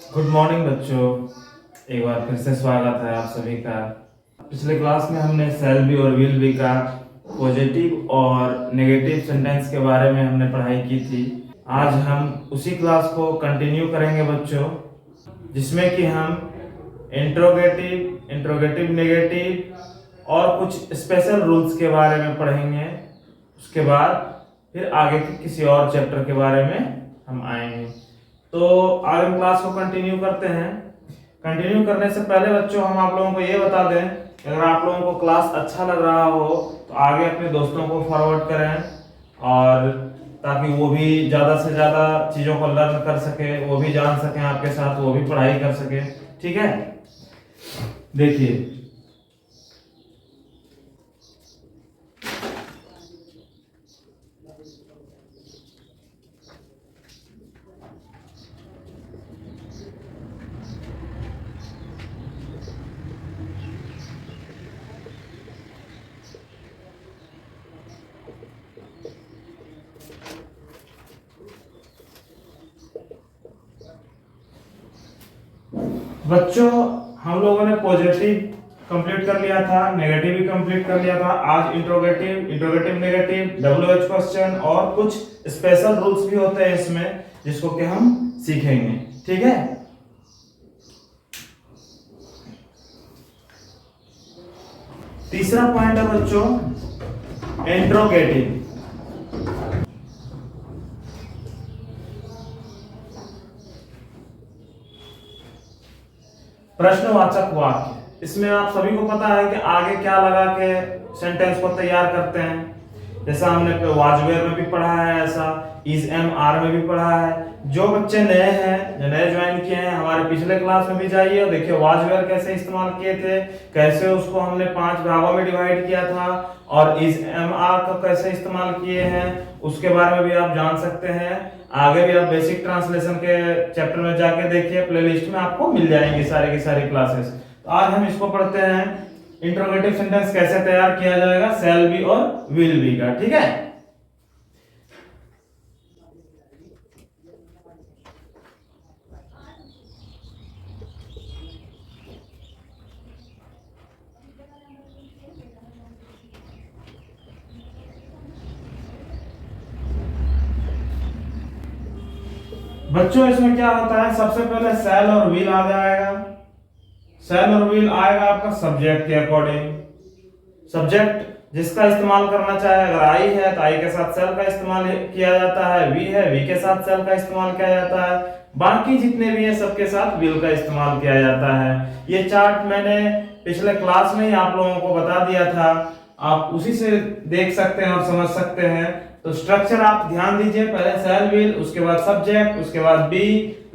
Good morning बच्चों। एक बार फिर से स्वागत है आप सभी का। पिछले क्लास में हमने शैल बी और विल बी का पॉजिटिव और नेगेटिव सेंटेंस के बारे में हमने पढ़ाई की थी। आज हम उसी क्लास को कंटिन्यू करेंगे बच्चों, जिसमें कि हम इंट्रोगेटिव, इंट्रोगेटिव नेगेटिव और कुछ स्पेशल रूल्स के बारे में पढ़ेंगे। उसके बाद फिर आगे के किसी और चैप्टर के बारे में हम आएंगे। तो आज हम क्लास को कंटिन्यू करते हैं। कंटिन्यू करने से पहले बच्चों हम आप लोगों को ये बता दें कि अगर आप लोगों को क्लास अच्छा लग रहा हो तो आगे अपने दोस्तों को फॉरवर्ड करें, और ताकि वो भी ज़्यादा से ज़्यादा चीज़ों को लर्न कर सके, वो भी जान सकें आपके साथ, वो भी पढ़ाई कर सके। ठीक है, देखिए बच्चों, हम लोगों ने पॉजिटिव कंप्लीट कर लिया था, नेगेटिव भी कंप्लीट कर लिया था। आज interrogative, interrogative negative, WH question और कुछ स्पेशल रूल्स भी होते हैं इसमें, जिसको कि हम सीखेंगे। ठीक है, तीसरा पॉइंट है बच्चों इंट्रोगेटिव। प्रश्नवाचक वाक्य। इसमें आप सभी को पता है कि आगे क्या लगा के सेंटेंस को तैयार करते हैं। जैसा हमने वाज वेयर में भी पढ़ा है, ऐसा इज एम आर में भी पढ़ा है। जो बच्चे नए हैं, जो नए ज्वाइन किए हैं, हमारे पिछले क्लास में भी जाइए और देखिए वाज वेयर कैसे इस्तेमाल किए थे, कैसे उसको हमने 5 भागों में डिवाइड किया था, और इज एम आर को कैसे इस्तेमाल किए हैं, उसके बारे में भी आप जान सकते हैं। आगे भी आप बेसिक ट्रांसलेशन के चैप्टर में जाके देखिए, प्लेलिस्ट में आपको मिल जाएंगी सारी की सारी क्लासेस। तो आज हम इसको पढ़ते हैं, इंट्रोगेटिव सेंटेंस कैसे तैयार किया जाएगा शैल बी और विल बी का। ठीक है, बच्चों इसमें क्या होता है, सबसे पहले शैल और विल आ जाएगा। शैल और विल आएगा आपका सब्जेक्ट के अकॉर्डिंग। सब्जेक्ट जिसका इस्तेमाल करना चाहे, अगर आई है तो आई के साथ शैल का इस्तेमाल किया जाता है, वी है वी के साथ शैल का इस्तेमाल किया जाता है, बाकी जितने भी है सबके साथ विल का इस्तेमाल किया जाता है। ये चार्ट मैंने पिछले क्लास में ही आप लोगों को बता दिया था, आप उसी से देख सकते हैं और समझ सकते हैं। तो स्ट्रक्चर आप ध्यान दीजिए, पहले शैल विल, उसके बाद सब्जेक्ट, उसके बाद बी,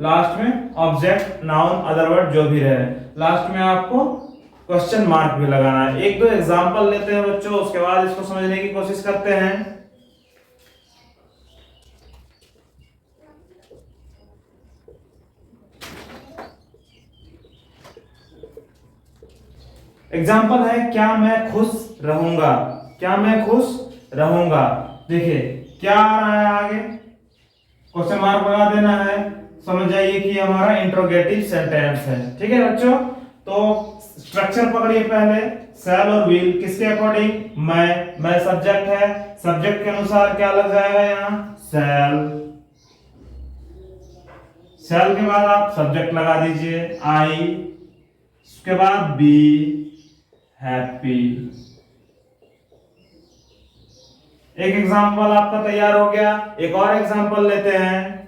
लास्ट में ऑब्जेक्ट नाउन अदर वर्ड जो भी रहे, लास्ट में आपको क्वेश्चन मार्क भी लगाना है। एक दो एग्जांपल लेते हैं बच्चों, उसके बाद इसको समझने की कोशिश करते हैं। एग्जाम्पल है क्या मैं खुश रहूंगा, क्या मैं खुश रहूंगा। देखिए क्या आ रहा है आगे, क्वेश्चन मार्क लगा देना है, समझ जाइए कि हमारा इंट्रोगेटिव सेंटेंस है। ठीक है बच्चों, तो स्ट्रक्चर पकड़िए पहले, शैल और विल किसके अकॉर्डिंग, मैं सब्जेक्ट है, सब्जेक्ट के अनुसार क्या लग जाएगा यहाँ शैल। शैल के बाद आप सब्जेक्ट लगा दीजिए आई, उसके बाद बी हैप्पी। एक एग्जांपल आपका तैयार हो गया, एक और एग्जांपल लेते हैं।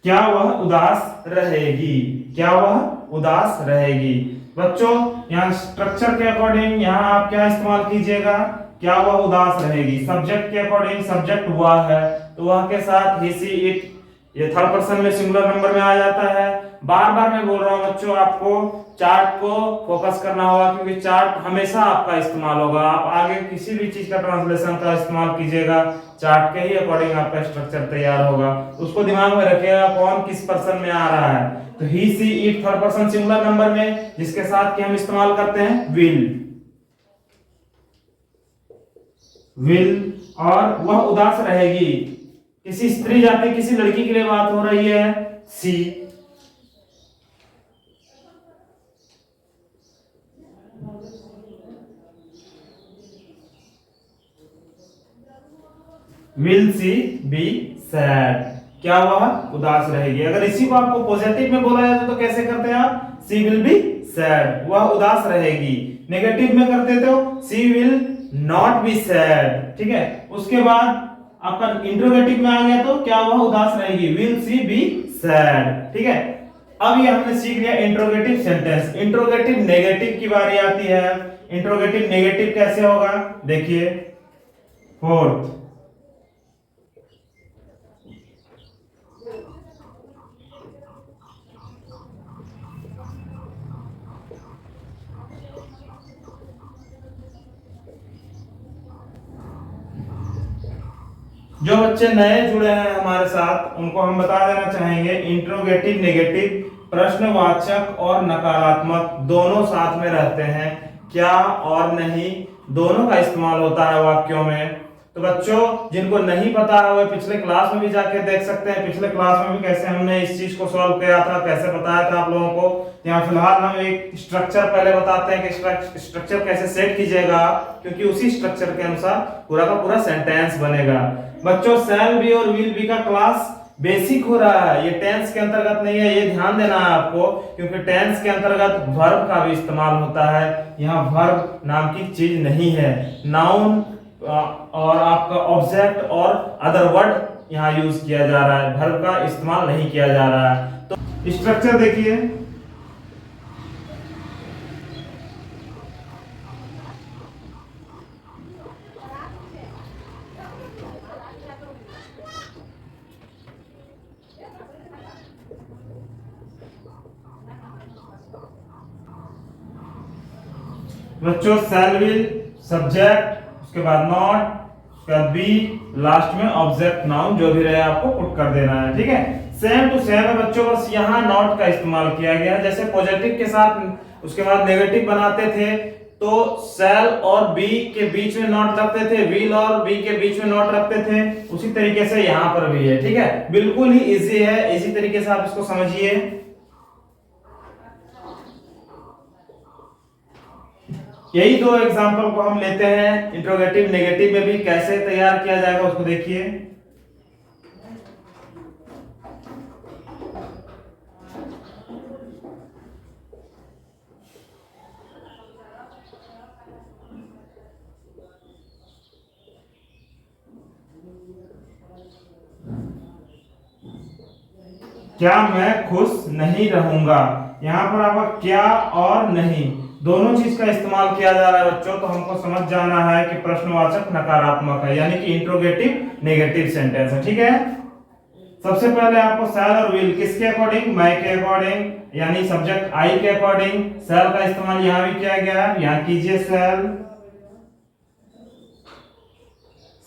क्या वह उदास रहेगी, क्या वह उदास रहेगी। बच्चों यहाँ स्ट्रक्चर के अकॉर्डिंग यहाँ आप क्या इस्तेमाल कीजिएगा, क्या वह उदास रहेगी। सब्जेक्ट के अकॉर्डिंग सब्जेक्ट वह है, तो वह के साथ ही सी इट, ये थर्ड पर्सन में सिंगुलर नंबर में आ जाता है। बार बार मैं बोल रहा हूं बच्चों, आपको चार्ट को फोकस करना होगा, क्योंकि चार्ट हमेशा आपका इस्तेमाल होगा। आप आगे किसी भी चीज का ट्रांसलेशन का इस्तेमाल कीजिएगा, चार्ट के ही अकॉर्डिंग आपका स्ट्रक्चर तैयार होगा। उसको दिमाग में रखिएगा कौन किस पर्सन में आ रहा है। तो he she it third person singular number में, जिसके साथ कि हम इस्तेमाल करते हैं विल। विल, और वह उदास रहेगी। किसी स्त्री जाति किसी लड़की के लिए बात हो रही है, सी। विल सी बी सैड, क्या वह उदास रहेगी। अगर इसी को आपको पॉजिटिव में बोला जाता तो कैसे करते हैं आप, सी विल बी सैड, वह उदास रहेगी। नेगेटिव में करते तो सी विल नॉट बी सैड, ठीक है। उसके बाद आपका इंट्रोगेटिव में आ गया तो क्या वह उदास रहेगी, विल सी बी सैड, ठीक है। अब ये हमने सीख लिया इंट्रोगेटिव सेंटेंस। इंट्रोगेटिव नेगेटिव की बारी आती है। इंट्रोगेटिव नेगेटिव कैसे होगा, देखिए। फोर्थ, जो बच्चे नए जुड़े हैं हमारे साथ उनको हम बता देना चाहेंगे, इंट्रोगेटिव नेगेटिव प्रश्नवाचक और नकारात्मक दोनों साथ में रहते हैं। क्या और नहीं दोनों का इस्तेमाल होता है वाक्यों में। तो बच्चों जिनको नहीं पता है वो पिछले क्लास में भी जाके देख सकते हैं। पिछले क्लास में भी कैसे हमने इस चीज को सॉल्व किया था, कैसे बताया था आप लोगों को। यहाँ फिलहाल हम एक स्ट्रक्चर पहले बताते हैं कि स्ट्रक्चर कैसे सेट कीजिएगा, क्योंकि उसी स्ट्रक्चर के अनुसार पूरा का पूरा सेंटेंस बनेगा। बच्चों शैल बी और विल बी का क्लास बेसिक हो रहा है, ये टेंस के अंतर्गत नहीं है, ये ध्यान देना है आपको, क्योंकि टेंस के अंतर्गत वर्ब का भी इस्तेमाल होता है। यहाँ वर्ब नाम की चीज नहीं है। नाउन और आपका ऑब्जेक्ट और अदर वर्ड यहाँ यूज किया जा रहा है, वर्ब का इस्तेमाल नहीं किया जा रहा है। तो स्ट्रक्चर देखिए, बच्चों शैल विल सब्जेक्ट, उसके बाद नॉट, उसके बाद बी, लास्ट में ऑब्जेक्ट नाउन जो भी रहे आपको पुट कर देना है, ठीक है। सेम टू सेम है बच्चों, बस यहाँ नॉट का इस्तेमाल किया गया है। जैसे पॉजिटिव के साथ उसके बाद नेगेटिव बनाते थे तो शैल और बी के बीच में नॉट रखते थे, विल और बी के बीच में नॉट रखते थे, उसी तरीके से यहाँ पर भी है, ठीक है। बिल्कुल ही इजी है, इसी तरीके से आप इसको समझिए। यही दो एग्जांपल को हम लेते हैं, इंट्रोगेटिव नेगेटिव में भी कैसे तैयार किया जाएगा उसको देखिए। क्या मैं खुश नहीं रहूंगा, यहाँ पर आपका क्या और नहीं दोनों चीज का इस्तेमाल किया जा रहा है बच्चों। तो हमको समझ जाना है कि प्रश्नवाचक नकारात्मक है, यानी कि इंट्रोगेटिव नेगेटिव सेंटेंस है, ठीक है। सबसे पहले आपको शैल और विल किसके अकॉर्डिंग, मैं के अकॉर्डिंग, यानी सब्जेक्ट आई के अकॉर्डिंग शैल का इस्तेमाल यहां भी किया गया है। यहां कीजिए शैल,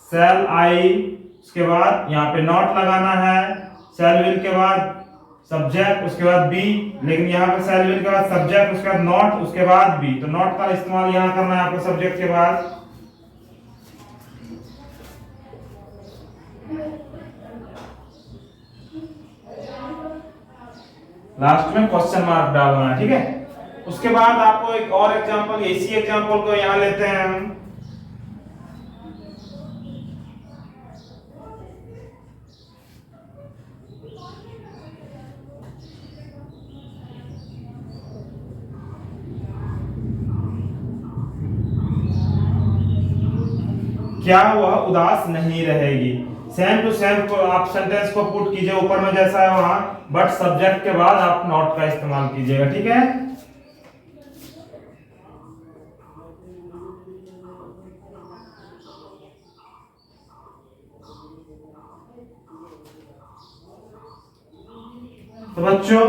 शैल आई, उसके बाद यहाँ पे नॉट लगाना है। शैल विल के बाद सब्जेक्ट, उसके बाद बी, लेकिन यहाँ पे शैल विल के बाद सब्जेक्ट, उसके बाद नॉट, उसके बाद बी, तो नॉट का इस्तेमाल यहाँ करना है आपको सब्जेक्ट के बाद। लास्ट में क्वेश्चन मार्क डालना है, ठीक है। उसके बाद आपको एक और एग्जांपल, इसी एग्जांपल को यहाँ लेते हैं हम। क्या वह उदास नहीं रहेगी, सेम टू सेम को आप सेंटेंस को पुट कीजिए ऊपर में जैसा है वहां, बट सब्जेक्ट के बाद आप नॉट का इस्तेमाल कीजिएगा, ठीक है। तो बच्चों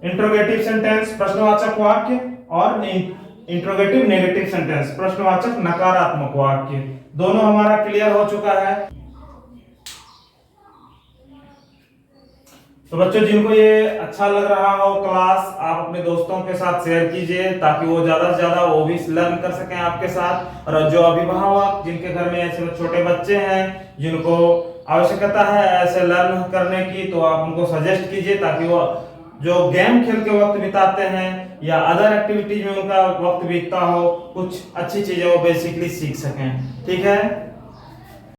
इंट्रोगेटिव सेंटेंस प्रश्नवाचक वाक्य और इंट्रोगेटिव नेगेटिव सेंटेंस प्रश्नवाचक नकारात्मक वाक्य दोनों हमारा क्लियर हो चुका है। तो बच्चों, जिनको ये अच्छा लग रहा हो क्लास, आप अपने दोस्तों के साथ शेयर कीजिए ताकि वो ज्यादा से ज्यादा वो भी लर्न कर सकें आपके साथ। और जो अभिभावक जिनके घर में ऐसे छोटे बच्चे हैं जिनको आवश्यकता है ऐसे लर्न करने की, तो आप उनको सजेस्ट कीजिए ताकि वो जो गेम खेल के वक्त बिताते हैं या अदर एक्टिविटीज में उनका वक्त बीतता हो, कुछ अच्छी चीजें वो बेसिकली सीख सकें। ठीक है।